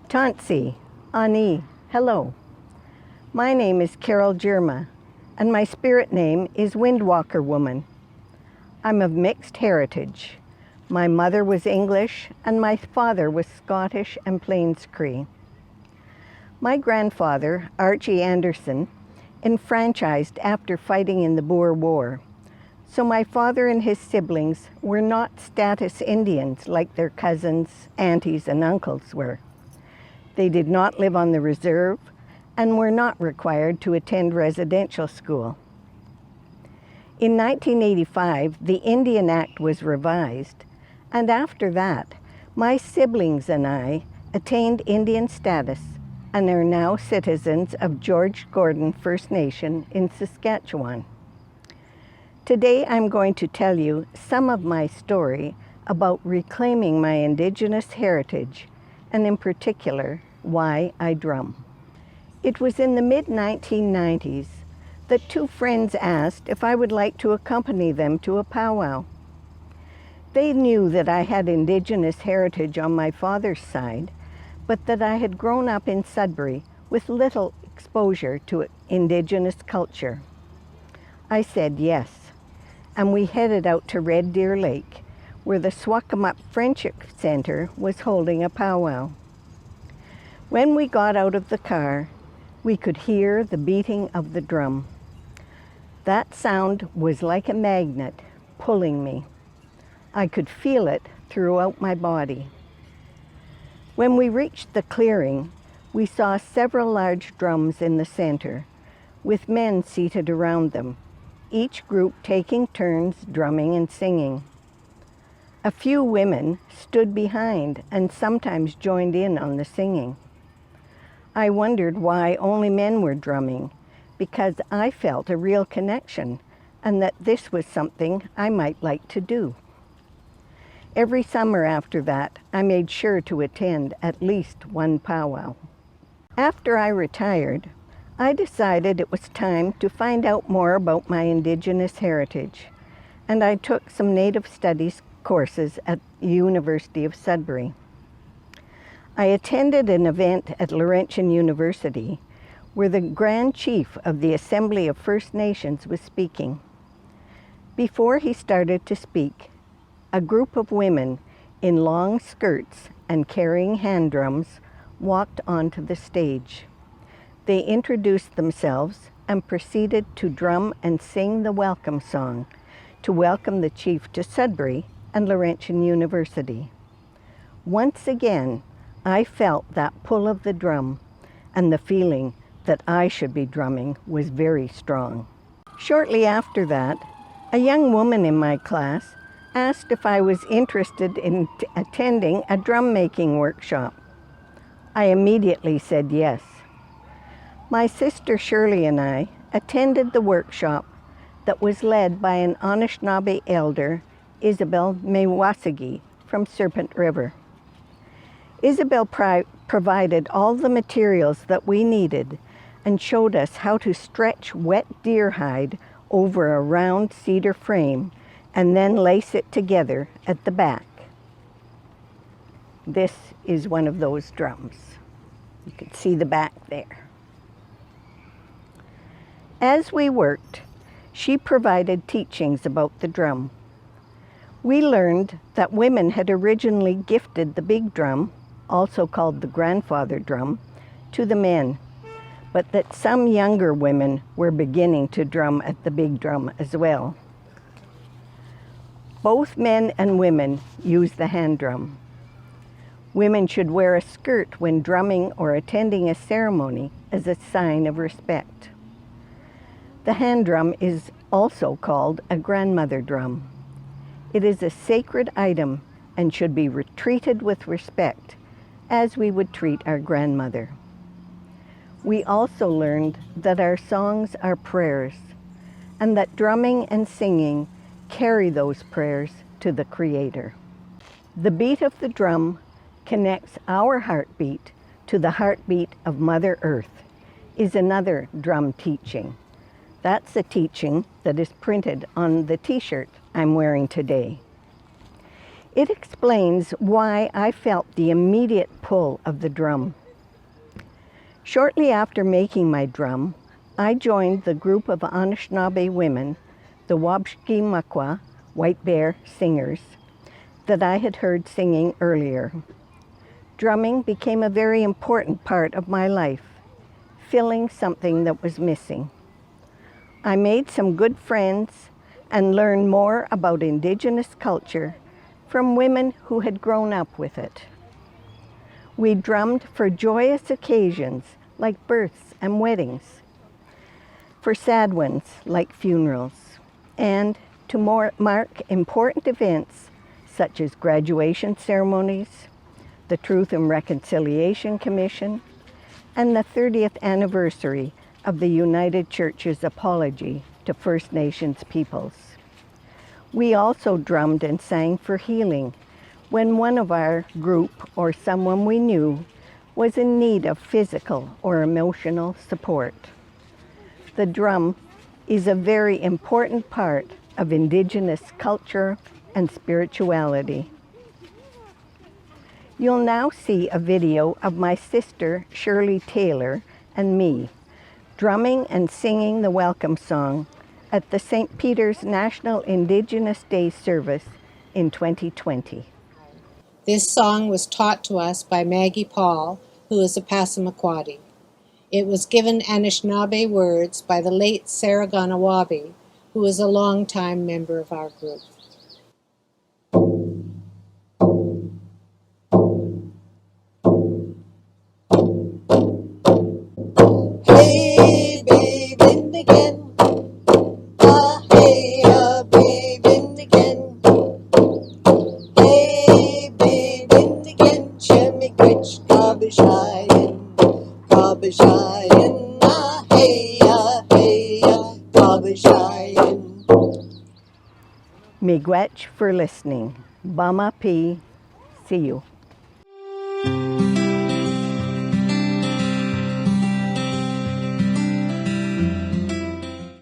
Tansi, Ani, hello. My name is Carol Jirma, and my spirit name is Windwalker Woman. I'm of mixed heritage. My mother was English, and my father was Scottish and Plains Cree. My grandfather, Archie Anderson, enfranchised after fighting in the Boer War. So my father and his siblings were not status Indians like their cousins, aunties, and uncles were. They did not live on the reserve and were not required to attend residential school. In 1985, the Indian Act was revised, and after that, my siblings and I attained Indian status and are now citizens of George Gordon First Nation in Saskatchewan. Today I'm going to tell you some of my story about reclaiming my Indigenous heritage, and in particular, why I drum. It was in the mid-1990s that two friends asked if I would like to accompany them to a powwow. They knew that I had Indigenous heritage on my father's side, but that I had grown up in Sudbury with little exposure to Indigenous culture. I said yes, and we headed out to Red Deer Lake, where the Swakamup Friendship Center was holding a powwow. When we got out of the car, we could hear the beating of the drum. That sound was like a magnet pulling me. I could feel it throughout my body. When we reached the clearing, we saw several large drums in the center, with men seated around them, each group taking turns drumming and singing. A few women stood behind and sometimes joined in on the singing. I wondered why only men were drumming, because I felt a real connection and that this was something I might like to do. Every summer after that, I made sure to attend at least one powwow. After I retired, I decided it was time to find out more about my Indigenous heritage, and I took some Native Studies courses at the University of Sudbury. I attended an event at Laurentian University where the Grand Chief of the Assembly of First Nations was speaking. Before he started to speak, a group of women in long skirts and carrying hand drums walked onto the stage. They introduced themselves and proceeded to drum and sing the welcome song to welcome the chief to Sudbury and Laurentian University. Once again, I felt that pull of the drum, and the feeling that I should be drumming was very strong. Shortly after that, a young woman in my class asked if I was interested in attending a drum making workshop. I immediately said yes. My sister Shirley and I attended the workshop that was led by an Anishinaabe elder, Isabel Mewasagi from Serpent River. Isabel provided all the materials that we needed and showed us how to stretch wet deer hide over a round cedar frame and then lace it together at the back. This is one of those drums. You can see the back there. As we worked, she provided teachings about the drum. We learned that women had originally gifted the big drum, also called the grandfather drum, to the men, but that some younger women were beginning to drum at the big drum as well. Both men and women use the hand drum. Women should wear a skirt when drumming or attending a ceremony as a sign of respect. The hand drum is also called a grandmother drum. It is a sacred item and should be treated with respect, as we would treat our grandmother. We also learned that our songs are prayers, and that drumming and singing carry those prayers to the Creator. The beat of the drum connects our heartbeat to the heartbeat of Mother Earth, is another drum teaching. That's a teaching that is printed on the t-shirt I'm wearing today. It explains why I felt the immediate pull of the drum. Shortly after making my drum, I joined the group of Anishinaabe women, the Wabshki-Makwa White Bear Singers, that I had heard singing earlier. Drumming became a very important part of my life, filling something that was missing. I made some good friends and learned more about Indigenous culture from women who had grown up with it. We drummed for joyous occasions like births and weddings, for sad ones like funerals, and to mark important events such as graduation ceremonies, the Truth and Reconciliation Commission, and the 30th anniversary of the United Church's apology to First Nations peoples. We also drummed and sang for healing when one of our group or someone we knew was in need of physical or emotional support. The drum is a very important part of Indigenous culture and spirituality. You'll now see a video of my sister Shirley Taylor and me drumming and singing the welcome song at the St. Peter's National Indigenous Day service in 2020. This song was taught to us by Maggie Paul, who is a Passamaquoddy. It was given Anishinaabe words by the late Sarah Ganawabi, who is a longtime member of our group. Hey, babe, in again. Hey, babe, in again. Hey, babe, in again. Shemmy Quitch, Kabashayan, Kabashayan. Hey, Kabashayan. Miigwech for listening. Bama P. See you.